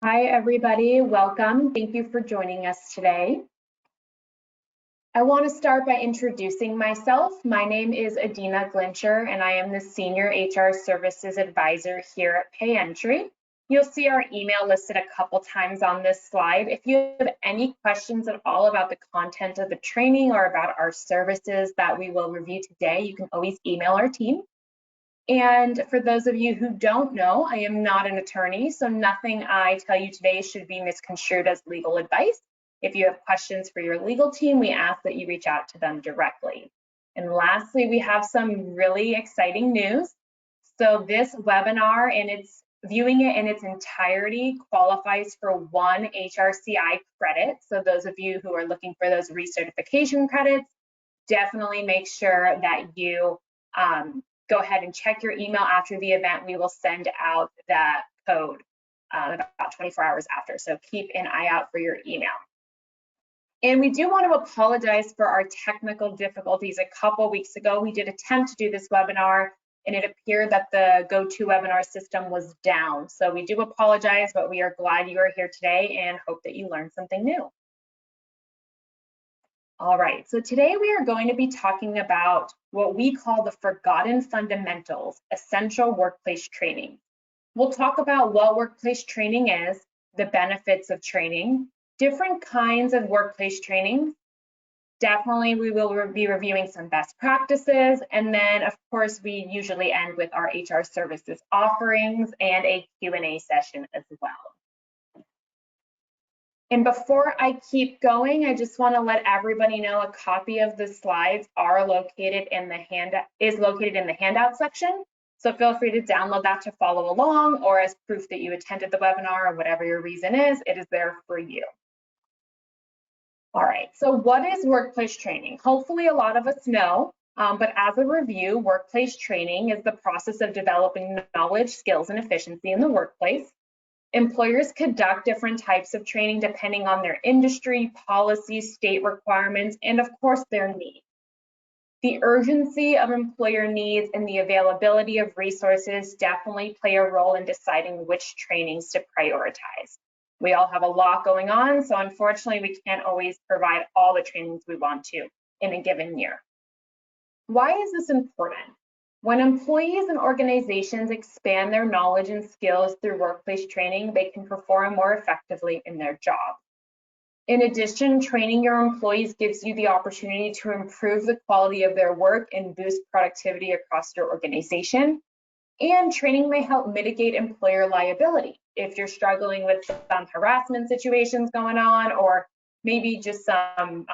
Hi, everybody. Welcome. Thank you for joining us today. I want to start by introducing myself. My name is Adina Glincher, and I am the Senior HR Services Advisor here at PayEntry. You'll see our email listed a couple times on this slide. If you have any questions at all about the content of the training or about our services that we will review today, you can always email our team. And for those of you who don't know, I am not an attorney, so nothing I tell you today should be misconstrued as legal advice. If you have questions for your legal team, we ask that you reach out to them directly. And lastly, we have some really exciting news. So this webinar and viewing it in its entirety qualifies for one HRCI credit. So those of you who are looking for those recertification credits, definitely make sure that you go ahead and check your email after the event. We will send out that code about 24 hours after. So keep an eye out for your email. And we do want to apologize for our technical difficulties. A couple weeks ago, we did attempt to do this webinar, and it appeared that the GoToWebinar system was down. So we do apologize, but we are glad you are here today and hope that you learned something new. All right, so today we are going to be talking about what we call the forgotten fundamentals, essential workplace training. We'll talk about what workplace training is, the benefits of training, different kinds of workplace training. Definitely, we will be reviewing some best practices. And then, of course, we usually end with our HR services offerings and a Q&A session as well. And before I keep going, I just want to let everybody know a copy of the slides is located in the handout section. So feel free to download that to follow along, or as proof that you attended the webinar, or whatever your reason is, it is there for you. All right, so what is workplace training? Hopefully a lot of us know, but as a review, workplace training is the process of developing knowledge, skills, and efficiency in the workplace. Employers conduct different types of training depending on their industry, policies, state requirements, and of course their needs. The urgency of employer needs and the availability of resources definitely play a role in deciding which trainings to prioritize. We all have a lot going on, so unfortunately we can't always provide all the trainings we want to in a given year. Why is this important? When employees and organizations expand their knowledge and skills through workplace training, they can perform more effectively in their job. In addition, training your employees gives you the opportunity to improve the quality of their work and boost productivity across your organization. And training may help mitigate employer liability. If you're struggling with some harassment situations going on, or maybe just some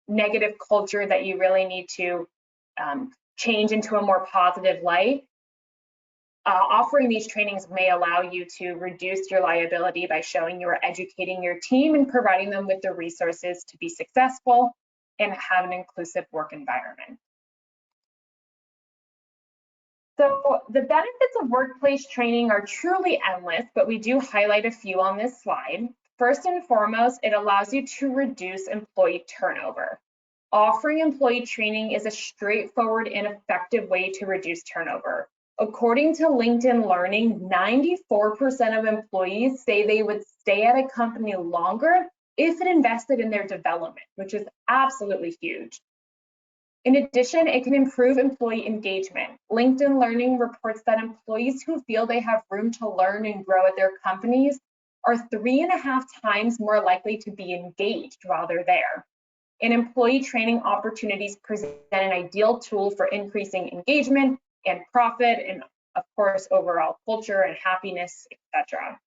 negative culture that you really need to change into a more positive light, offering these trainings may allow you to reduce your liability by showing you are educating your team and providing them with the resources to be successful and have an inclusive work environment. So the benefits of workplace training are truly endless, but we do highlight a few on this slide. First and foremost, it allows you to reduce employee turnover. Offering employee training is a straightforward and effective way to reduce turnover. According to LinkedIn Learning, 94% of employees say they would stay at a company longer if it invested in their development, which is absolutely huge. In addition, it can improve employee engagement. LinkedIn Learning reports that employees who feel they have room to learn and grow at their companies are 3.5 times more likely to be engaged while they're there. And employee training opportunities present an ideal tool for increasing engagement and profit, and of course, overall culture and happiness, etc.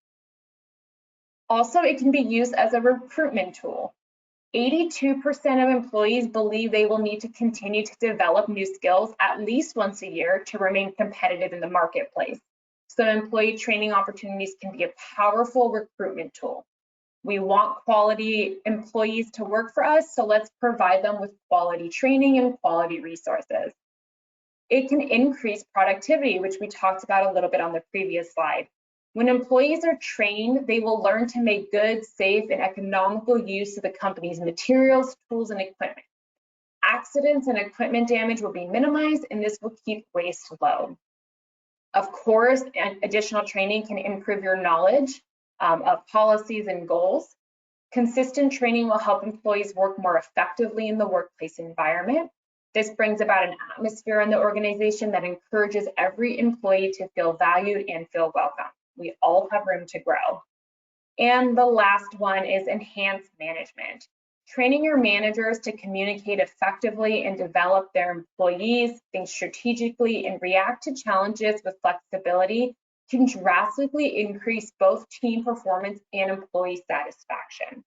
Also, it can be used as a recruitment tool. 82% of employees believe they will need to continue to develop new skills at least once a year to remain competitive in the marketplace. So employee training opportunities can be a powerful recruitment tool. We want quality employees to work for us, so let's provide them with quality training and quality resources. It can increase productivity, which we talked about a little bit on the previous slide. When employees are trained, they will learn to make good, safe, and economical use of the company's materials, tools, and equipment. Accidents and equipment damage will be minimized, and this will keep waste low. Of course, additional training can improve your knowledge of policies and goals. Consistent training will help employees work more effectively in the workplace environment. This brings about an atmosphere in the organization that encourages every employee to feel valued and feel welcome. We all have room to grow. And the last one is enhanced management. Training your managers to communicate effectively and develop their employees, think strategically, and react to challenges with flexibility can drastically increase both team performance and employee satisfaction.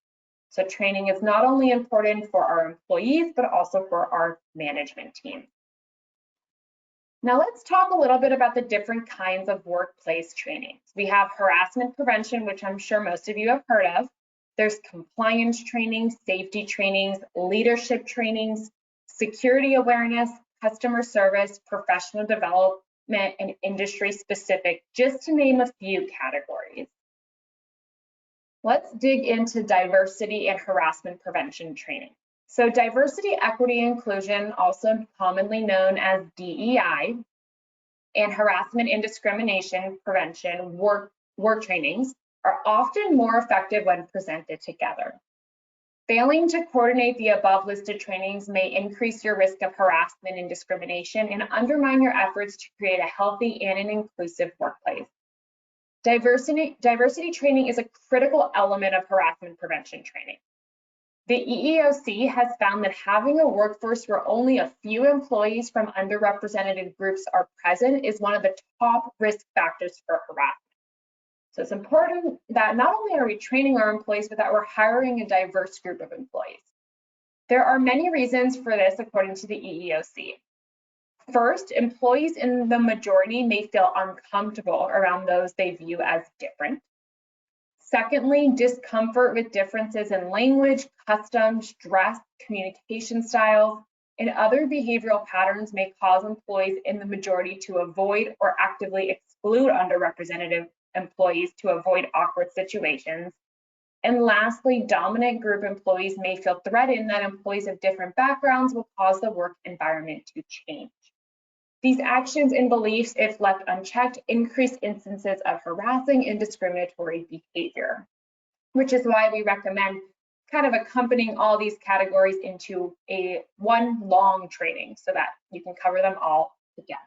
So training is not only important for our employees, but also for our management team. Now let's talk a little bit about the different kinds of workplace trainings. We have harassment prevention, which I'm sure most of you have heard of. There's compliance training, safety trainings, leadership trainings, security awareness, customer service, professional development, and industry specific, just to name a few categories. Let's dig into diversity and harassment prevention training. So diversity, equity, inclusion, also commonly known as DEI, and harassment and discrimination prevention work trainings are often more effective when presented together. Failing to coordinate the above listed trainings may increase your risk of harassment and discrimination and undermine your efforts to create a healthy and an inclusive workplace. Diversity training is a critical element of harassment prevention training. The EEOC has found that having a workforce where only a few employees from underrepresented groups are present is one of the top risk factors for harassment. So it's important that not only are we training our employees, but that we're hiring a diverse group of employees. There are many reasons for this, according to the EEOC. First, employees in the majority may feel uncomfortable around those they view as different. Secondly, discomfort with differences in language, customs, dress, communication styles, and other behavioral patterns may cause employees in the majority to avoid or actively exclude underrepresented employees to avoid awkward situations. And lastly, dominant group employees may feel threatened that employees of different backgrounds will cause the work environment to change. These actions and beliefs, if left unchecked, increase instances of harassing and discriminatory behavior, which is why we recommend kind of accompanying all these categories into one long training so that you can cover them all together.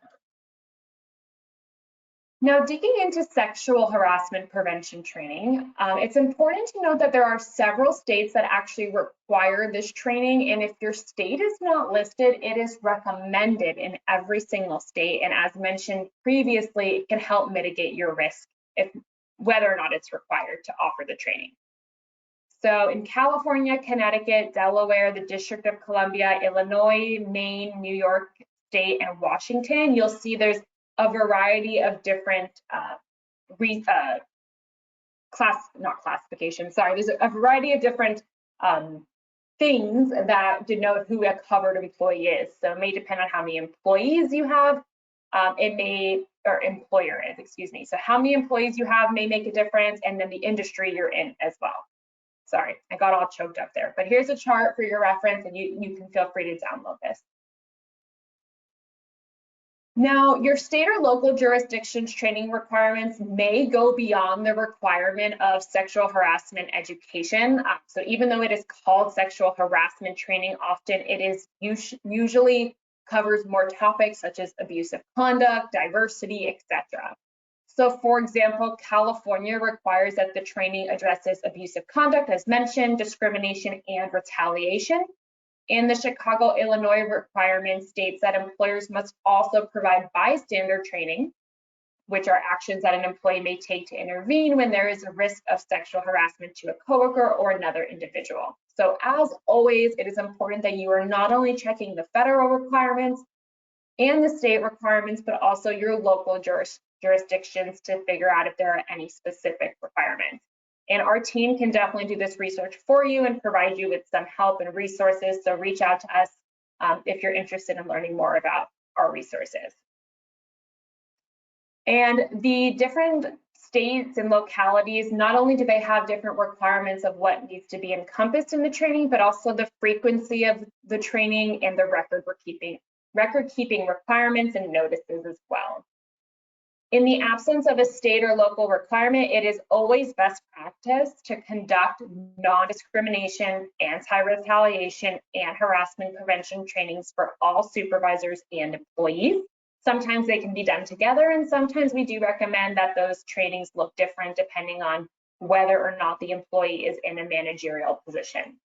Now, digging into sexual harassment prevention training, it's important to note that there are several states that actually require this training, and if your state is not listed, it is recommended in every single state, and as mentioned previously, it can help mitigate your risk whether or not it's required to offer the training. So in California, Connecticut, Delaware, the District of Columbia, Illinois, Maine, New York State, and Washington, you'll see there's a variety of different there's a variety of different things that denote who a covered employee is. So it may depend on how many employees you have, or employer is, excuse me. So how many employees you have may make a difference, and then the industry you're in as well. Sorry, I got all choked up there, but here's a chart for your reference, and you can feel free to download this. Now, your state or local jurisdiction's training requirements may go beyond the requirement of sexual harassment education. So even though it is called sexual harassment training, often it is usually covers more topics such as abusive conduct, diversity, etc. So for example, California requires that the training addresses abusive conduct, as mentioned, discrimination, and retaliation. And the Chicago, Illinois requirement states that employers must also provide bystander training, which are actions that an employee may take to intervene when there is a risk of sexual harassment to a coworker or another individual. So as always, it is important that you are not only checking the federal requirements and the state requirements, but also your local jurisdictions to figure out if there are any specific requirements. And our team can definitely do this research for you and provide you with some help and resources. So reach out to us if you're interested in learning more about our resources. And the different states and localities, not only do they have different requirements of what needs to be encompassed in the training, but also the frequency of the training and the record keeping requirements and notices as well. In the absence of a state or local requirement, it is always best practice to conduct non-discrimination, anti-retaliation, and harassment prevention trainings for all supervisors and employees. Sometimes they can be done together, and sometimes we do recommend that those trainings look different depending on whether or not the employee is in a managerial position.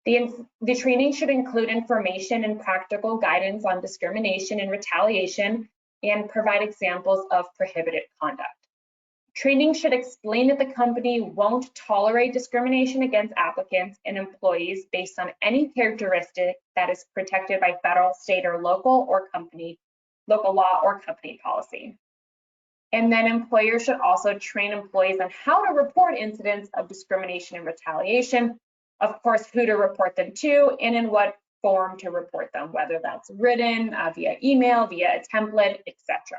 The training should include information and practical guidance on discrimination and retaliation and provide examples of prohibited conduct. Training should explain that the company won't tolerate discrimination against applicants and employees based on any characteristic that is protected by federal, state, or local law or company policy. And then employers should also train employees on how to report incidents of discrimination and retaliation, of course, who to report them to and in what form to report them, whether that's written, via email, via a template, etc.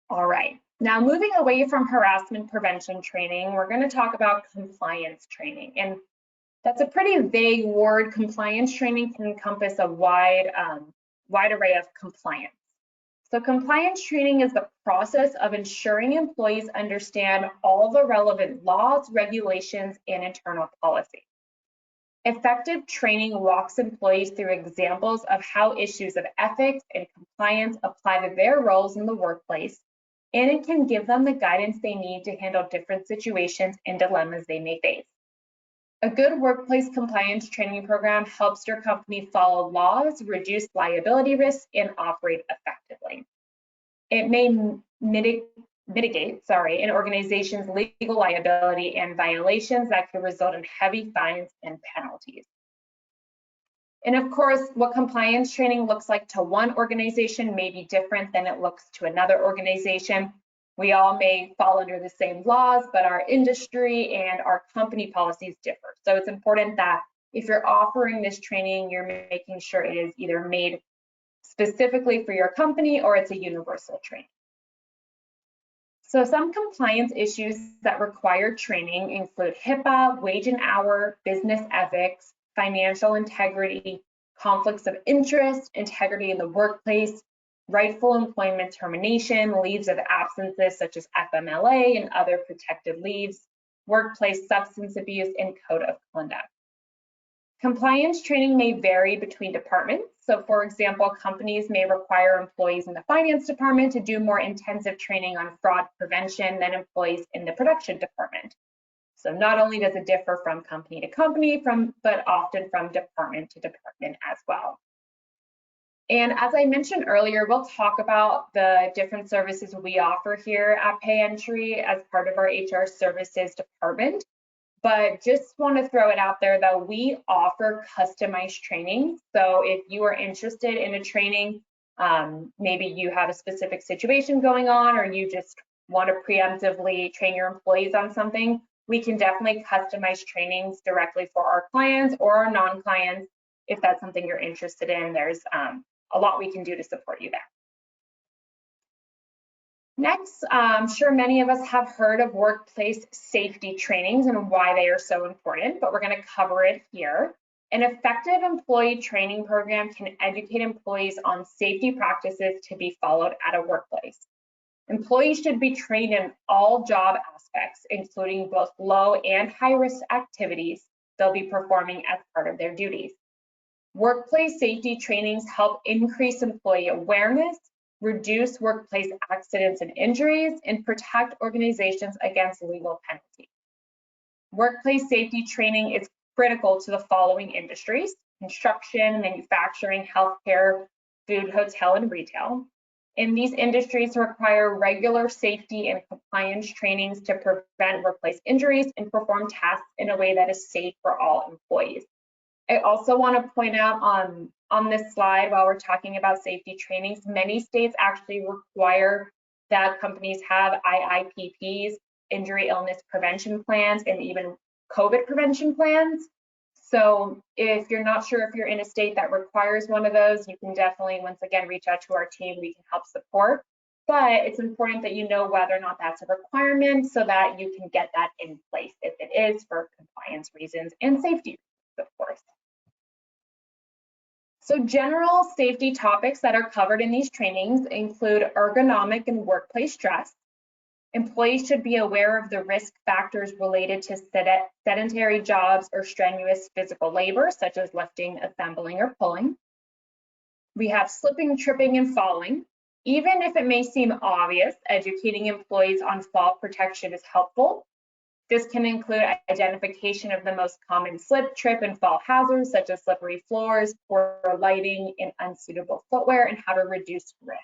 All right, now moving away from harassment prevention training, we're going to talk about compliance training. And that's a pretty vague word. Compliance training can encompass a wide array of compliance. So compliance training is the process of ensuring employees understand all the relevant laws, regulations, and internal policy. Effective training walks employees through examples of how issues of ethics and compliance apply to their roles in the workplace, and it can give them the guidance they need to handle different situations and dilemmas they may face. A good workplace compliance training program helps your company follow laws, reduce liability risks, and operate effectively. It may mitigate an organization's legal liability and violations that could result in heavy fines and penalties. And of course, what compliance training looks like to one organization may be different than it looks to another organization. We all may fall under the same laws, but our industry and our company policies differ. So it's important that if you're offering this training, you're making sure it is either made specifically for your company or it's a universal training. So some compliance issues that require training include HIPAA, wage and hour, business ethics, financial integrity, conflicts of interest, integrity in the workplace, rightful employment termination, leaves of absences such as FMLA and other protected leaves, workplace substance abuse, and code of conduct. Compliance training may vary between departments. So for example, companies may require employees in the finance department to do more intensive training on fraud prevention than employees in the production department. So not only does it differ from company to company, but often from department to department as well. And as I mentioned earlier, we'll talk about the different services we offer here at PayEntry as part of our HR services department. But just want to throw it out there that we offer customized training. So if you are interested in a training, maybe you have a specific situation going on or you just want to preemptively train your employees on something, we can definitely customize trainings directly for our clients or our non-clients. If that's something you're interested in, there's a lot we can do to support you there. Next, I'm sure many of us have heard of workplace safety trainings and why they are so important, but we're going to cover it here. An effective employee training program can educate employees on safety practices to be followed at a workplace. Employees should be trained in all job aspects, including both low and high-risk activities they'll be performing as part of their duties. Workplace safety trainings help increase employee awareness, reduce workplace accidents and injuries, and protect organizations against legal penalties. Workplace safety training is critical to the following industries: construction, manufacturing, healthcare, food, hotel, and retail. And these industries require regular safety and compliance trainings to prevent workplace injuries and perform tasks in a way that is safe for all employees. I also want to point out on this slide, while we're talking about safety trainings, many states actually require that companies have IIPPs, injury illness prevention plans, and even COVID prevention plans. So if you're not sure if you're in a state that requires one of those, you can definitely, once again, reach out to our team. We can help support. But it's important that you know whether or not that's a requirement so that you can get that in place if it is for compliance reasons and safety reasons, of course. So general safety topics that are covered in these trainings include ergonomic and workplace stress. Employees should be aware of the risk factors related to sedentary jobs or strenuous physical labor, such as lifting, assembling, or pulling. We have slipping, tripping, and falling. Even if it may seem obvious, educating employees on fall protection is helpful. This can include identification of the most common slip, trip, and fall hazards, such as slippery floors, poor lighting, and unsuitable footwear, and how to reduce risk.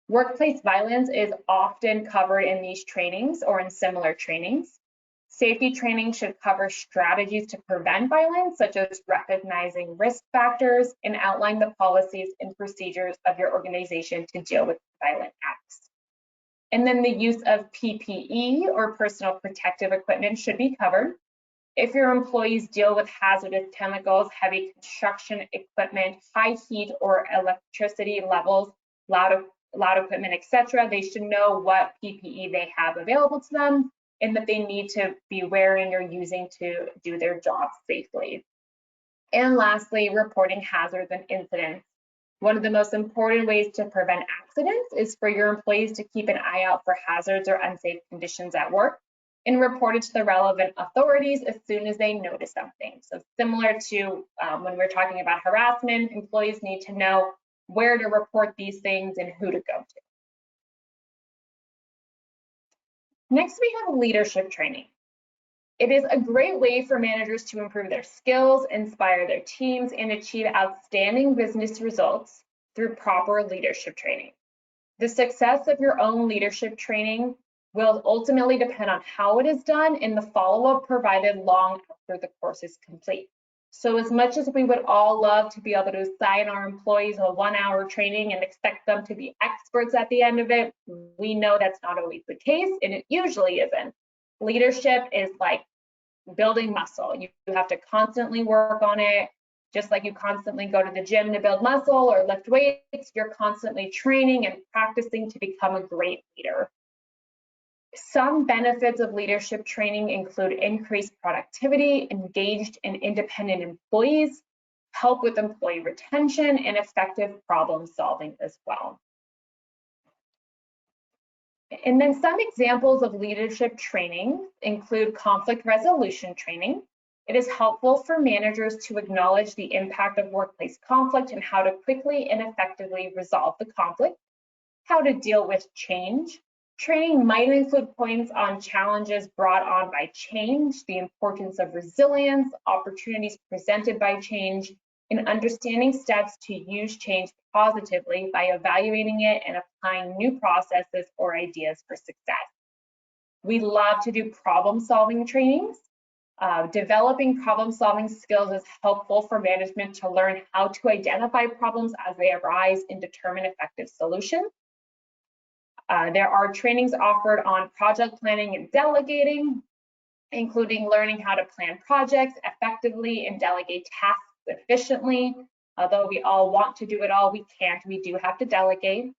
Workplace violence is often covered in these trainings or in similar trainings. Safety training should cover strategies to prevent violence, such as recognizing risk factors and outline the policies and procedures of your organization to deal with violent acts. And then the use of PPE or personal protective equipment should be covered. If your employees deal with hazardous chemicals, heavy construction equipment, high heat or electricity levels, loud equipment, etc., they should know what PPE they have available to them and that they need to be wearing or using to do their job safely. And lastly, reporting hazards and incidents. One of the most important ways to prevent accidents is for your employees to keep an eye out for hazards or unsafe conditions at work and report it to the relevant authorities as soon as they notice something. So similar to when we're talking about harassment, employees need to know where to report these things and who to go to. Next, we have leadership training. It is a great way for managers to improve their skills, inspire their teams, and achieve outstanding business results through proper leadership training. The success of your own leadership training will ultimately depend on how it is done and the follow-up provided long after the course is complete. So as much as we would all love to be able to assign our employees a 1-hour training and expect them to be experts at the end of it, we know that's not always the case, and it usually isn't. Leadership is like building muscle. You have to constantly work on it. Just like you constantly go to the gym to build muscle or lift weights, you're constantly training and practicing to become a great leader. Some benefits of leadership training include increased productivity, engaged and independent employees, help with employee retention, and effective problem solving as well. And then some examples of leadership training include conflict resolution training. It is helpful for managers to acknowledge the impact of workplace conflict and how to quickly and effectively resolve the conflict, how to deal with change. Training might include points on challenges brought on by change, the importance of resilience, opportunities presented by change, and understanding steps to use change positively by evaluating it and applying new processes or ideas for success. We love to do problem-solving trainings. Developing problem-solving skills is helpful for management to learn how to identify problems as they arise and determine effective solutions. There are trainings offered on project planning and delegating, including learning how to plan projects effectively and delegate tasks efficiently. Although we all want to do it all, we can't. We do have to delegate.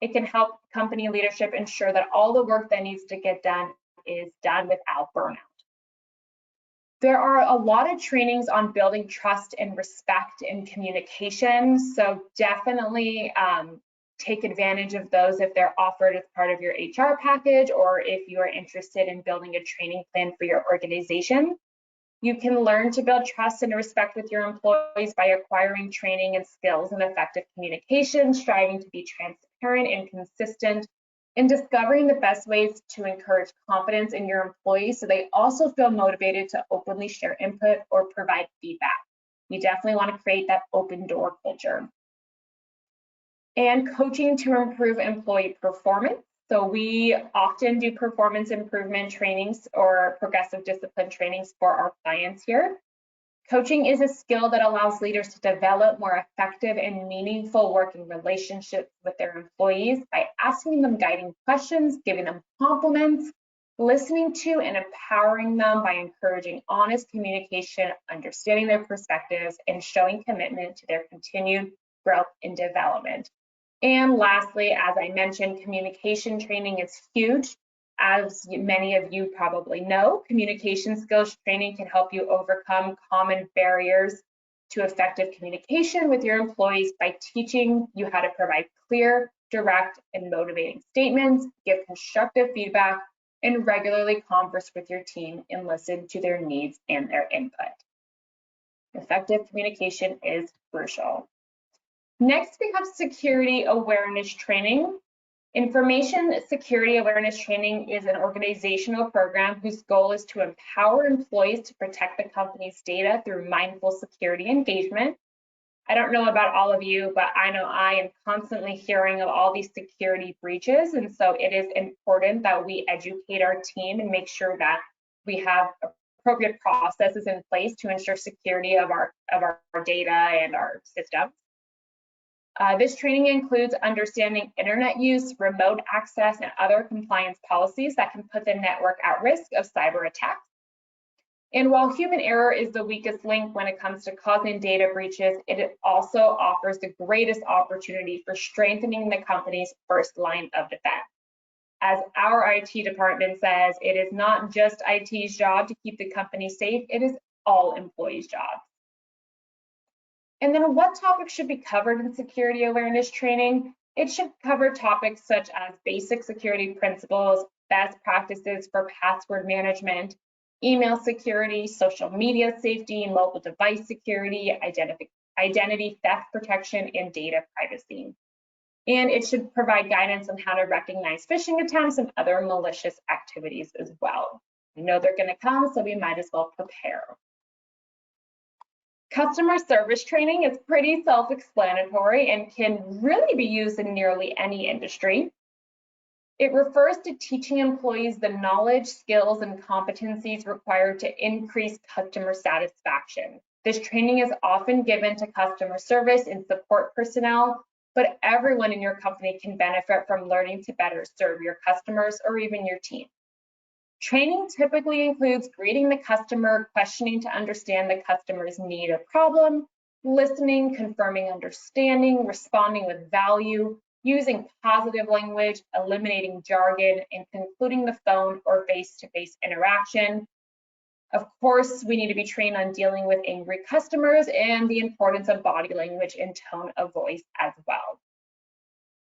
It can help company leadership ensure that all the work that needs to get done is done without burnout. There are a lot of trainings on building trust and respect in communication, so definitely take advantage of those if they're offered as part of your HR package or if you are interested in building a training plan for your organization. You can learn to build trust and respect with your employees by acquiring training and skills in effective communication, striving to be transparent and consistent, and discovering the best ways to encourage confidence in your employees so they also feel motivated to openly share input or provide feedback. You definitely want to create that open door culture. And coaching to improve employee performance. So we often do performance improvement trainings or progressive discipline trainings for our clients here. Coaching is a skill that allows leaders to develop more effective and meaningful working relationships with their employees by asking them guiding questions, giving them compliments, listening to and empowering them by encouraging honest communication, understanding their perspectives, and showing commitment to their continued growth and development. And lastly, as I mentioned, communication training is huge. As many of you probably know, communication skills training can help you overcome common barriers to effective communication with your employees by teaching you how to provide clear, direct, and motivating statements, give constructive feedback, and regularly converse with your team and listen to their needs and their input. Effective communication is crucial. Next, we have security awareness training. Information security awareness training is an organizational program whose goal is to empower employees to protect the company's data through mindful security engagement. I don't know about all of you, but I know I am constantly hearing of all these security breaches, and so it is important that we educate our team and make sure that we have appropriate processes in place to ensure security of our data and our systems. This training includes understanding internet use, remote access, and other compliance policies that can put the network at risk of cyber attacks. And while human error is the weakest link when it comes to causing data breaches, it also offers the greatest opportunity for strengthening the company's first line of defense. As our IT department says, it is not just IT's job to keep the company safe, it is all employees' job. And then what topics should be covered in security awareness training? It should cover topics such as basic security principles, best practices for password management, email security, social media safety, mobile device security, identity theft protection, and data privacy. And it should provide guidance on how to recognize phishing attempts and other malicious activities as well. We know they're going to come, so we might as well prepare. Customer service training is pretty self-explanatory and can really be used in nearly any industry. It refers to teaching employees the knowledge, skills, and competencies required to increase customer satisfaction. This training is often given to customer service and support personnel, but everyone in your company can benefit from learning to better serve your customers or even your team. Training typically includes greeting the customer, questioning to understand the customer's need or problem, listening, confirming understanding, responding with value, using positive language, eliminating jargon, and concluding the phone or face-to-face interaction. Of course, we need to be trained on dealing with angry customers and the importance of body language and tone of voice as well.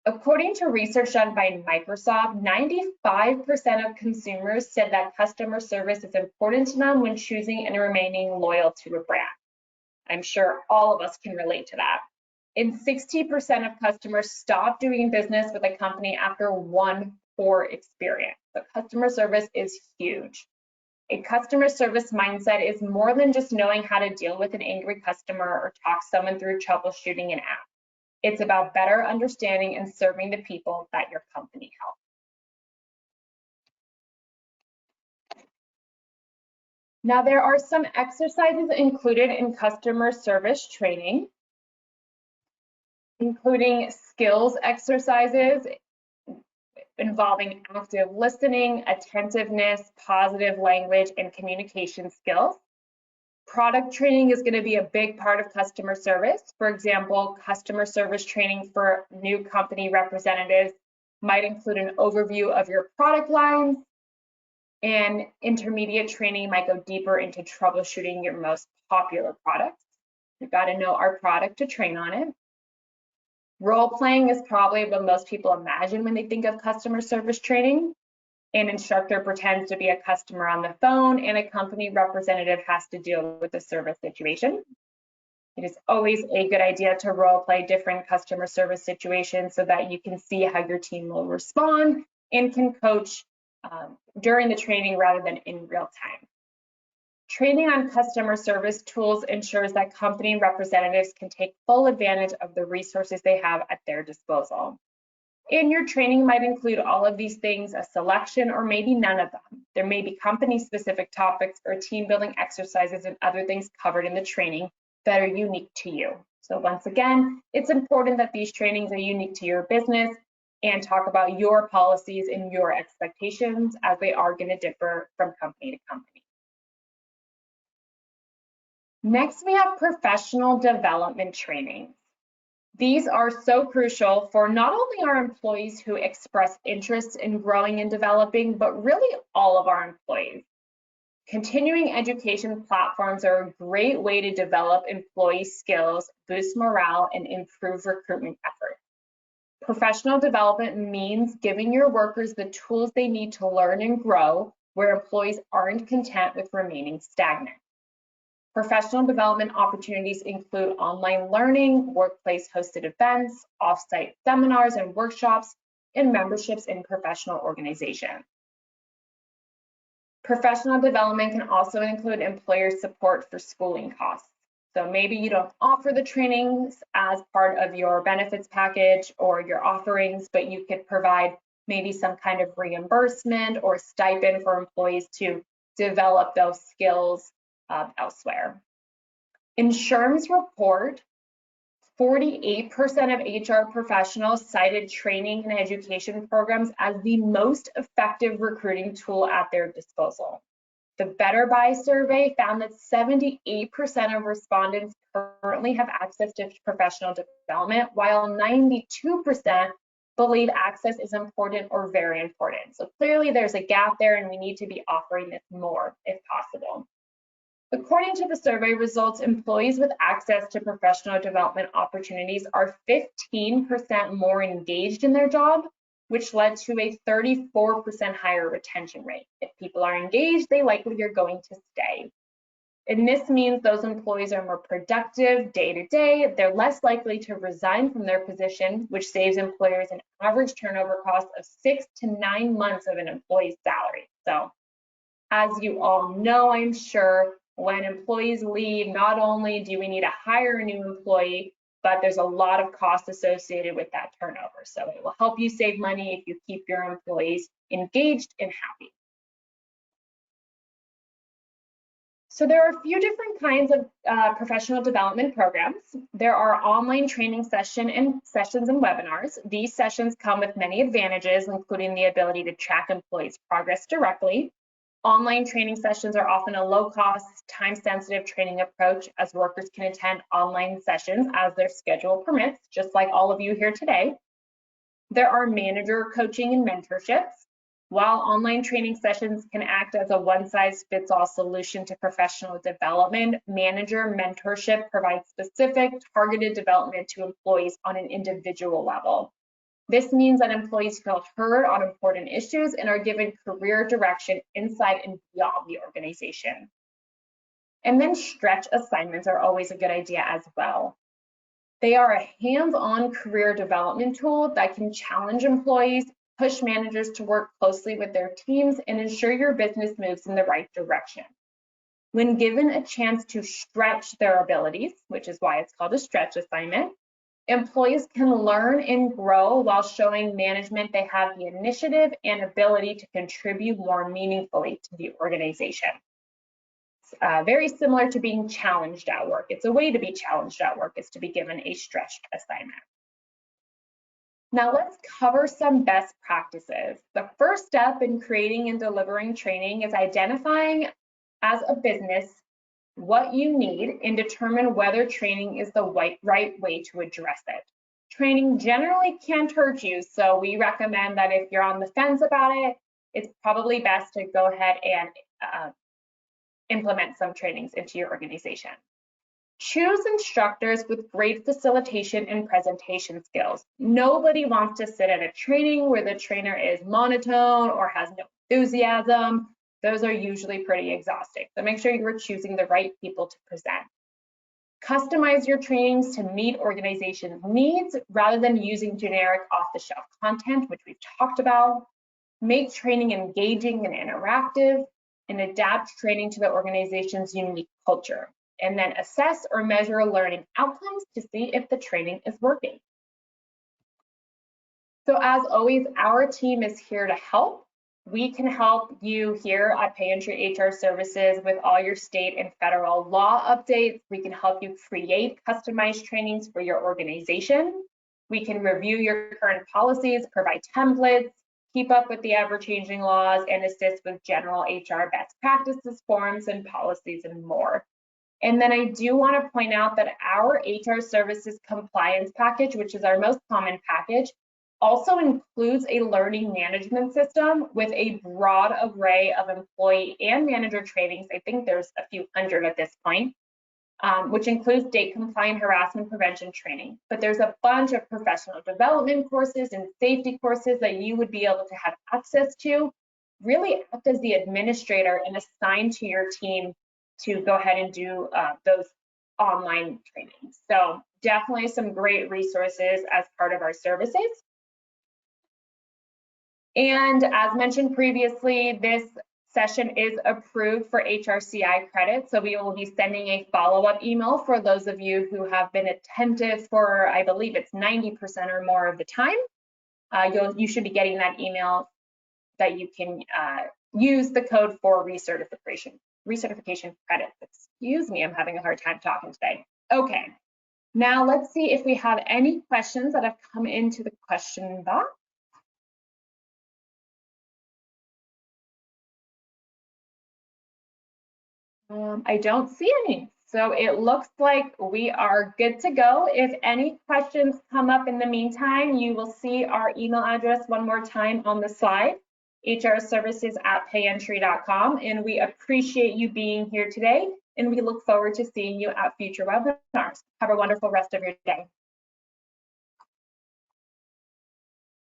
According to research done by Microsoft, 95% of consumers said that customer service is important to them when choosing and remaining loyal to a brand. I'm sure all of us can relate to that. And 60% of customers stop doing business with a company after one poor experience. So customer service is huge. A customer service mindset is more than just knowing how to deal with an angry customer or talk someone through troubleshooting an app. It's about better understanding and serving the people that your company helps. Now, there are some exercises included in customer service training, including skills exercises involving active listening, attentiveness, positive language, and communication skills. Product training is going to be a big part of customer service. For example, customer service training for new company representatives might include an overview of your product lines, and intermediate training might go deeper into troubleshooting your most popular products. You've got to know our product to train on it. Role playing is probably what most people imagine when they think of customer service training. An instructor pretends to be a customer on the phone, and a company representative has to deal with the service situation. It is always a good idea to role play different customer service situations so that you can see how your team will respond and can coach during the training rather than in real time. Training on customer service tools ensures that company representatives can take full advantage of the resources they have at their disposal. And your training might include all of these things, a selection, or maybe none of them. There may be company-specific topics or team-building exercises and other things covered in the training that are unique to you. So once again, it's important that these trainings are unique to your business and talk about your policies and your expectations, as they are going to differ from company to company. Next, we have professional development trainings. These are so crucial for not only our employees who express interest in growing and developing, but really all of our employees. Continuing education platforms are a great way to develop employee skills, boost morale, and improve recruitment efforts. Professional development means giving your workers the tools they need to learn and grow, where employees aren't content with remaining stagnant. Professional development opportunities include online learning, workplace-hosted events, off-site seminars and workshops, and memberships in professional organizations. Professional development can also include employer support for schooling costs. So maybe you don't offer the trainings as part of your benefits package or your offerings, but you could provide maybe some kind of reimbursement or stipend for employees to develop those skills elsewhere. In SHRM's report, 48% of HR professionals cited training and education programs as the most effective recruiting tool at their disposal. The Better Buy survey found that 78% of respondents currently have access to professional development, while 92% believe access is important or very important. So clearly there's a gap there and we need to be offering this more if possible. According to the survey results, employees with access to professional development opportunities are 15% more engaged in their job, which led to a 34% higher retention rate. If people are engaged, they likely are going to stay. And this means those employees are more productive day to day. They're less likely to resign from their position, which saves employers an average turnover cost of 6 to 9 months of an employee's salary. So, as you all know, I'm sure, when employees leave, not only do we need to hire a new employee, but there's a lot of cost associated with that turnover. So it will help you save money if you keep your employees engaged and happy. So there are a few different kinds of professional development programs. There are online training sessions and webinars. These sessions come with many advantages, including the ability to track employees' progress directly. Online training sessions are often a low-cost, time-sensitive training approach, as workers can attend online sessions as their schedule permits, just like all of you here today. There are manager coaching and mentorships. While online training sessions can act as a one-size-fits-all solution to professional development, manager mentorship provides specific, targeted development to employees on an individual level. This means that employees feel heard on important issues and are given career direction inside and beyond the organization. And then stretch assignments are always a good idea as well. They are a hands-on career development tool that can challenge employees, push managers to work closely with their teams, and ensure your business moves in the right direction. When given a chance to stretch their abilities, which is why it's called a stretch assignment, employees can learn and grow while showing management they have the initiative and ability to contribute more meaningfully to the organization. It's very similar to being challenged at work. It's a way to be challenged at work, is to be given a stretched assignment. Now let's cover some best practices. The first step in creating and delivering training is identifying as a business what you need and determine whether training is the right way to address it. Training generally can't hurt you, so we recommend that if you're on the fence about it, it's probably best to go ahead and implement some trainings into your organization. Choose instructors with great facilitation and presentation skills. Nobody wants to sit at a training where the trainer is monotone or has no enthusiasm. Those are usually pretty exhausting. So make sure you're choosing the right people to present. Customize your trainings to meet organizations' needs rather than using generic off-the-shelf content, which we've talked about. Make training engaging and interactive, and adapt training to the organization's unique culture. And then assess or measure learning outcomes to see if the training is working. So as always, our team is here to help. We can help you here at Payentry HR Services with all your state and federal law updates. We can help you create customized trainings for your organization. We can review your current policies, provide templates, keep up with the ever-changing laws, and assist with general HR best practices, forms, and policies, and more. And then I do want to point out that our HR Services Compliance Package, which is our most common package, also includes a learning management system with a broad array of employee and manager trainings. I think there's a few hundred at this point, which includes date compliant harassment prevention training. But there's a bunch of professional development courses and safety courses that you would be able to have access to, really act as the administrator and assign to your team to go ahead and do those online trainings. So definitely some great resources as part of our services. And as mentioned previously, this session is approved for HRCI credit. So we will be sending a follow-up email for those of you who have been attentive for, I believe it's 90% or more of the time. You should be getting that email that you can use the code for recertification credits. Excuse me, I'm having a hard time talking today. Okay, now let's see if we have any questions that have come into the question box. I don't see any. So it looks like we are good to go. If any questions come up in the meantime, you will see our email address one more time on the slide, hrservices@payentry.com. And we appreciate you being here today. And we look forward to seeing you at future webinars. Have a wonderful rest of your day.